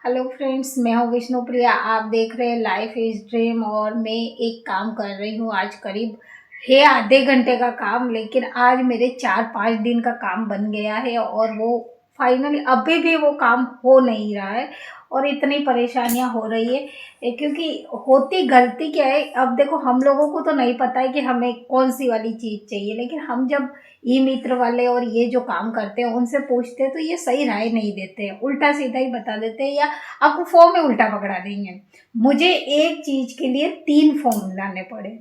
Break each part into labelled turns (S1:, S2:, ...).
S1: Hello friends, मैं हूँ विष्णुप्रिया। आप देख रहे हैं लाइफ इज ड्रीम। और मैं एक काम कर रही हूँ आज करीब है आधे घंटे का काम, लेकिन आज मेरे 4-5 दिन का काम बन गया है और वो फाइनली अभी भी वो काम हो नहीं रहा है और इतनी परेशानियां हो रही है। क्योंकि होती गलती क्या है, अब देखो हम लोगों को तो नहीं पता है कि हमें कौन सी वाली चीज़ चाहिए, लेकिन हम जब ई मित्र वाले और ये जो काम करते हैं उनसे पूछते हैं तो ये सही राय नहीं देते हैं, उल्टा सीधा ही बता देते हैं या आपको फॉर्म में उल्टा पकड़ा देंगे। मुझे एक चीज के लिए 3 फॉर्म लाने पड़े।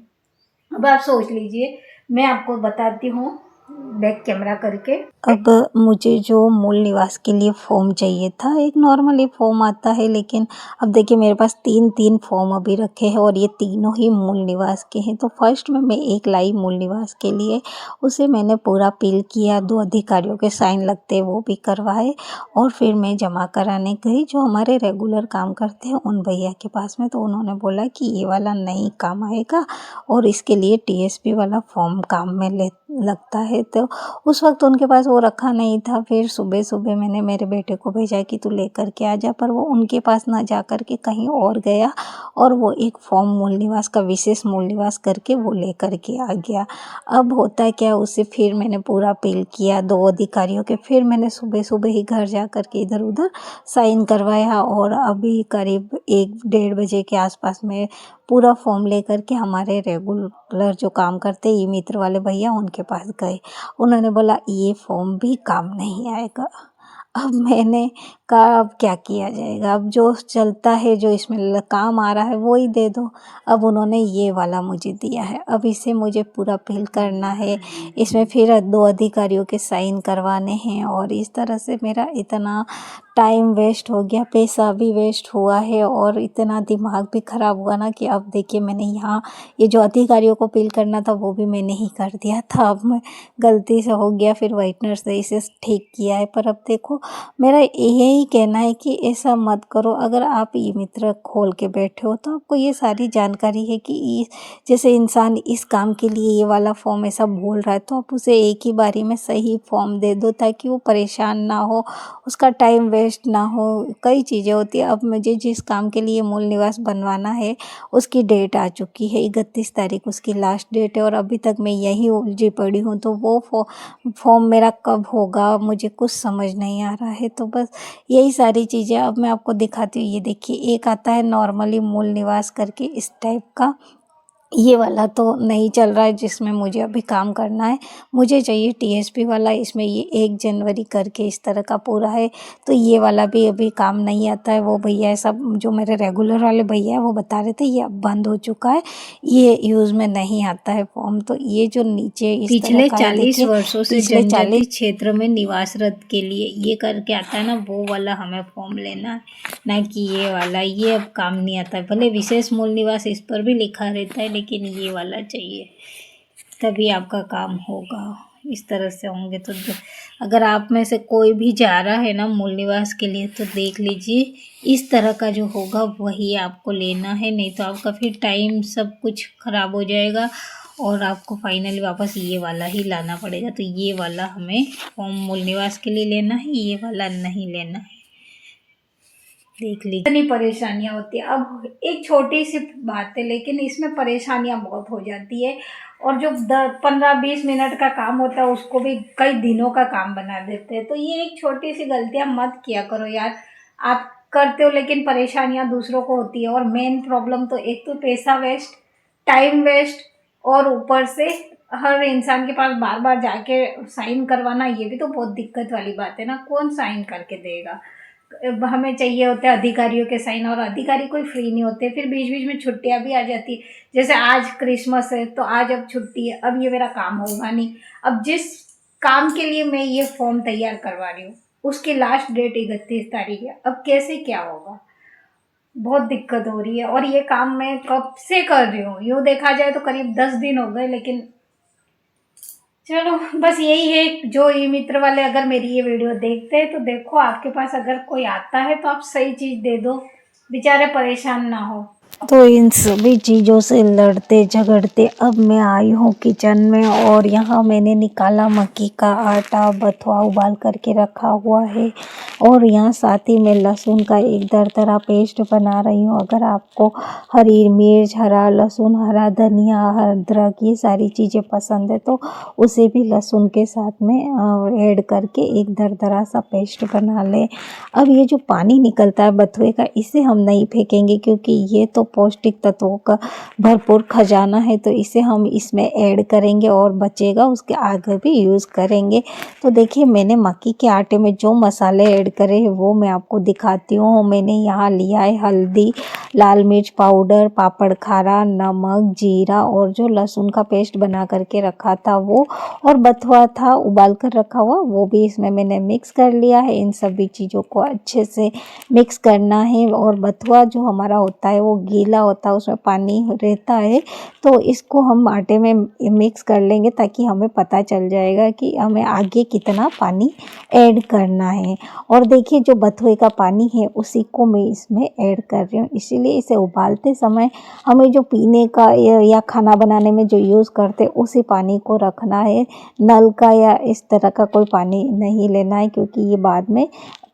S1: अब आप सोच लीजिए, मैं आपको बताती हूँ बैक कैमरा करके। अब मुझे जो मूल निवास के लिए फॉर्म चाहिए था, एक नॉर्मली फॉर्म आता है, लेकिन अब देखिए मेरे पास 3 फॉर्म अभी रखे हैं और ये तीनों ही मूल निवास के हैं। तो फर्स्ट में मैं एक लाई मूल निवास के लिए, उसे मैंने पूरा फिल किया, 2 अधिकारियों के साइन लगते हैं वो भी करवाए और फिर मैं जमा कराने गई जो हमारे रेगुलर काम करते हैं उन भैया के पास में। तो उन्होंने बोला कि ये वाला नहीं काम आएगा और इसके लिए टीएसपी वाला फॉर्म काम में लगता है। तो उस वक्त उनके पास वो रखा नहीं था। फिर सुबह सुबह मैंने मेरे बेटे को भेजा कि तू लेकर के आ जा, पर वो उनके पास ना जा कर के कहीं और गया और वो एक फॉर्म मूल निवास का विशेष मूल निवास करके वो लेकर के आ गया। अब होता क्या, उसे फिर मैंने पूरा फिल किया 2 अधिकारियों के, फिर मैंने सुबह सुबह ही घर जा कर के इधर उधर साइन करवाया और अभी करीब 1-1:30 बजे के आसपास में पूरा फॉर्म लेकर के हमारे रेगुलर जो काम करते ई मित्र वाले भैया उनके पास गए। उन्होंने बोला ये फॉर्म भी काम नहीं आएगा। अब मैंने कहा अब क्या किया जाएगा, अब जो चलता है जो इसमें काम आ रहा है वो ही दे दो। अब उन्होंने ये वाला मुझे दिया है, अब इसे मुझे पूरा फिल करना है, इसमें फिर 2 अधिकारियों के साइन करवाने हैं और इस तरह से मेरा इतना टाइम वेस्ट हो गया, पैसा भी वेस्ट हुआ है और इतना दिमाग भी ख़राब हुआ ना कि अब देखिए मैंने यहाँ ये जो अधिकारियों को फिल करना था वो भी मैंने ही कर दिया था। अब मैं गलती से हो गया, फिर व्हाइटनर से इसे ठीक किया है। पर अब देखो मेरा यही कहना है कि ऐसा मत करो। अगर आप ई मित्र खोल के बैठे हो तो आपको ये सारी जानकारी है कि जैसे इंसान इस काम के लिए ये वाला फॉर्म ऐसा बोल रहा है तो आप उसे एक ही बारी में सही फॉर्म दे दो ताकि वो परेशान ना हो, उसका टाइम वेस्ट ना हो। कई चीज़ें होती है। अब मुझे जिस काम के लिए मूल निवास बनवाना है उसकी डेट आ चुकी है, 31 तारीख उसकी लास्ट डेट है और अभी तक मैं यही उलझी पड़ी हूँ। तो वो फॉर्म मेरा कब होगा मुझे कुछ समझ नहीं आ रहा है। तो बस यही सारी चीज़ें अब मैं आपको दिखाती हूँ। ये देखिए एक आता है नॉर्मली मूल निवास करके इस टाइप का, ये वाला तो नहीं चल रहा है जिसमें मुझे अभी काम करना है। मुझे चाहिए टीएसपी वाला, इसमें ये 1 जनवरी करके इस तरह का पूरा है। तो ये वाला भी अभी काम नहीं आता है। वो भैया सब जो मेरे रेगुलर वाले भैया हैं वो बता रहे थे ये अब बंद हो चुका है, ये यूज़ में नहीं आता है फॉर्म। तो ये जो नीचे इस
S2: पिछले
S1: तरह का है
S2: 40
S1: देखिए,
S2: वर्षों से
S1: पिछले
S2: जनजाति
S1: 40
S2: क्षेत्र में निवासरत के लिए ये करके आता है ना, वो वाला हमें फॉर्म लेना है, ना कि ये वाला। ये अब काम नहीं आता है। भले विशेष मूल निवास इस पर भी लिखा रहता है, लेकिन ये वाला चाहिए, तभी आपका काम होगा। इस तरह से होंगे तो अगर आप में से कोई भी जा रहा है ना मूल निवास के लिए तो देख लीजिए, इस तरह का जो होगा वही आपको लेना है, नहीं तो आपका फिर टाइम सब कुछ खराब हो जाएगा और आपको फाइनली वापस ये वाला ही लाना पड़ेगा। तो ये वाला हमें फॉर्म मूल निवास के लिए लेना है, ये वाला नहीं लेना है। देख लीजिए
S1: इतनी परेशानियां होती है। अब एक छोटी सी बात है लेकिन इसमें परेशानियां बहुत हो जाती है और जो 15-20 मिनट का काम होता है उसको भी कई दिनों का काम बना देते हैं। तो ये एक छोटी सी गलतियां मत किया करो यार। आप करते हो लेकिन परेशानियां दूसरों को होती है और मेन प्रॉब्लम तो एक तो पैसा वेस्ट, टाइम वेस्ट और ऊपर से हर इंसान के पास बार बार जाके साइन करवाना, ये भी तो बहुत दिक्कत वाली बात है ना। कौन साइन करके देगा। हमें चाहिए होते हैं अधिकारियों के साइन और अधिकारी कोई फ्री नहीं होते। फिर बीच बीच में छुट्टियां भी आ जाती है, जैसे आज क्रिसमस है तो आज अब छुट्टी है, अब ये मेरा काम होगा नहीं। अब जिस काम के लिए मैं ये फॉर्म तैयार करवा रही हूँ उसकी लास्ट डेट 31 तारीख है, अब कैसे क्या होगा। बहुत दिक्कत हो रही है और ये काम मैं कब से कर रही हूँ, यूँ देखा जाए तो करीब 10 दिन हो गए। लेकिन चलो बस यही है, जो ई मित्र वाले अगर मेरी ये वीडियो देखते हैं तो देखो आपके पास अगर कोई आता है तो आप सही चीज़ दे दो, बेचारे परेशान ना हो।
S2: तो इन सभी चीज़ों से लड़ते झगड़ते अब मैं आई हूँ किचन में, और यहाँ मैंने निकाला मक्की का आटा, बथुआ उबाल करके रखा हुआ है, और यहाँ साथ ही मैं लहसुन का एक दरदरा पेस्ट बना रही हूँ। अगर आपको हरी मिर्च, हरा लहसुन, हरा धनिया, अदरक ये सारी चीज़ें पसंद है तो उसे भी लहसुन के साथ में ऐड करके एक दरदरा सा पेस्ट बना लें। अब ये जो पानी निकलता है बथुए का, इसे हम नहीं फेंकेंगे क्योंकि ये तो पौष्टिक तत्वों का भरपूर खजाना है, तो इसे हम इसमें ऐड करेंगे और बचेगा उसके आगे भी यूज़ करेंगे। तो देखिए मैंने मक्की के आटे में जो मसाले ऐड करे हैं वो मैं आपको दिखाती हूँ। मैंने यहाँ लिया है हल्दी, लाल मिर्च पाउडर, पापड़ खारा, नमक, जीरा और जो लहसुन का पेस्ट बना करके रखा था वो, और बथुआ था उबाल कर रखा हुआ वो भी इसमें मैंने मिक्स कर लिया है। इन सभी चीज़ों को अच्छे से मिक्स करना है, और बथुआ जो हमारा होता है वो गीला होता है, उसमें पानी रहता है, तो इसको हम आटे में मिक्स कर लेंगे ताकि हमें पता चल जाएगा कि हमें आगे कितना पानी ऐड करना है। और देखिए जो बथुए का पानी है उसी को मैं इसमें ऐड कर रही हूँ, इसीलिए इसे उबालते समय हमें जो पीने का या खाना बनाने में जो यूज़ करते उसी पानी को रखना है। नल का या इस तरह का कोई पानी नहीं लेना है क्योंकि ये बाद में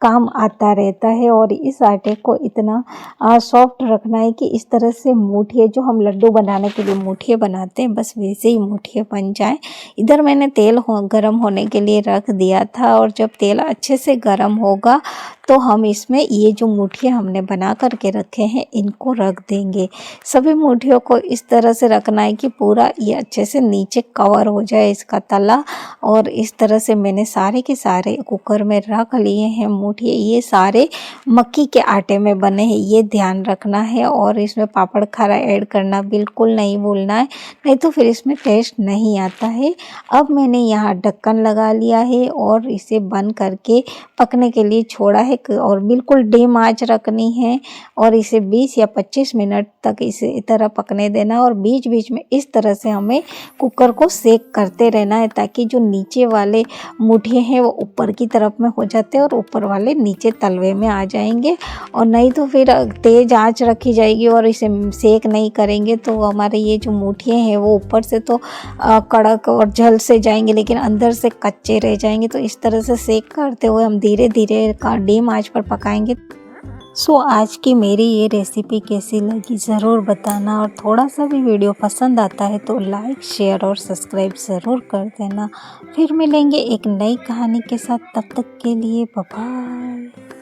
S2: काम आता रहता है। और इस आटे को इतना सॉफ्ट रखना है कि इस तरह से मुठिए, जो हम लड्डू बनाने के लिए मुठिए बनाते हैं बस वैसे ही मुठिए बन जाए। इधर मैंने तेल गरम होने के लिए रख दिया था, और जब तेल अच्छे से गरम होगा तो हम इसमें ये जो मुठिए हमने बना करके रखे हैं इनको रख देंगे। सभी मुठियों को इस तरह से रखना है कि पूरा ये अच्छे से नीचे कवर हो जाए इसका तला, और इस तरह से मैंने सारे के सारे कुकर में रख लिए हैं मुठिए। ये सारे मक्की के आटे में बने हैं, ये ध्यान रखना है, और इसमें पापड़ खारा ऐड करना बिल्कुल नहीं भूलना है, नहीं तो फिर इसमें टेस्ट नहीं आता है। अब मैंने यहाँ ढक्कन लगा लिया है और इसे बंद करके पकने के लिए छोड़ा है, और बिल्कुल डिम आंच रखनी है, और इसे 20 या 25 मिनट तक इसे इस तरह पकने देना, और बीच बीच में इस तरह से हमें कुकर को सेक करते रहना है ताकि जो नीचे वाले मुठिए हैं वो ऊपर की तरफ में हो जाते हैं और ऊपर वाले नीचे तलवे में आ जाएंगे। और नहीं तो फिर तेज़ आंच रखी जाएगी और इसे सेक नहीं करेंगे तो हमारे ये जो मुठिए हैं वो ऊपर से तो कड़क और जल से जाएंगे लेकिन अंदर से कच्चे रह जाएंगे। तो इस तरह से सेक करते हुए हम धीरे धीरे डीम आंच पर पकाएंगे। सो आज की मेरी ये रेसिपी कैसी लगी ज़रूर बताना, और थोड़ा सा भी वीडियो पसंद आता है तो लाइक, शेयर और सब्सक्राइब ज़रूर कर देना। फिर मिलेंगे एक नई कहानी के साथ, तब तक के लिए बाय बाय।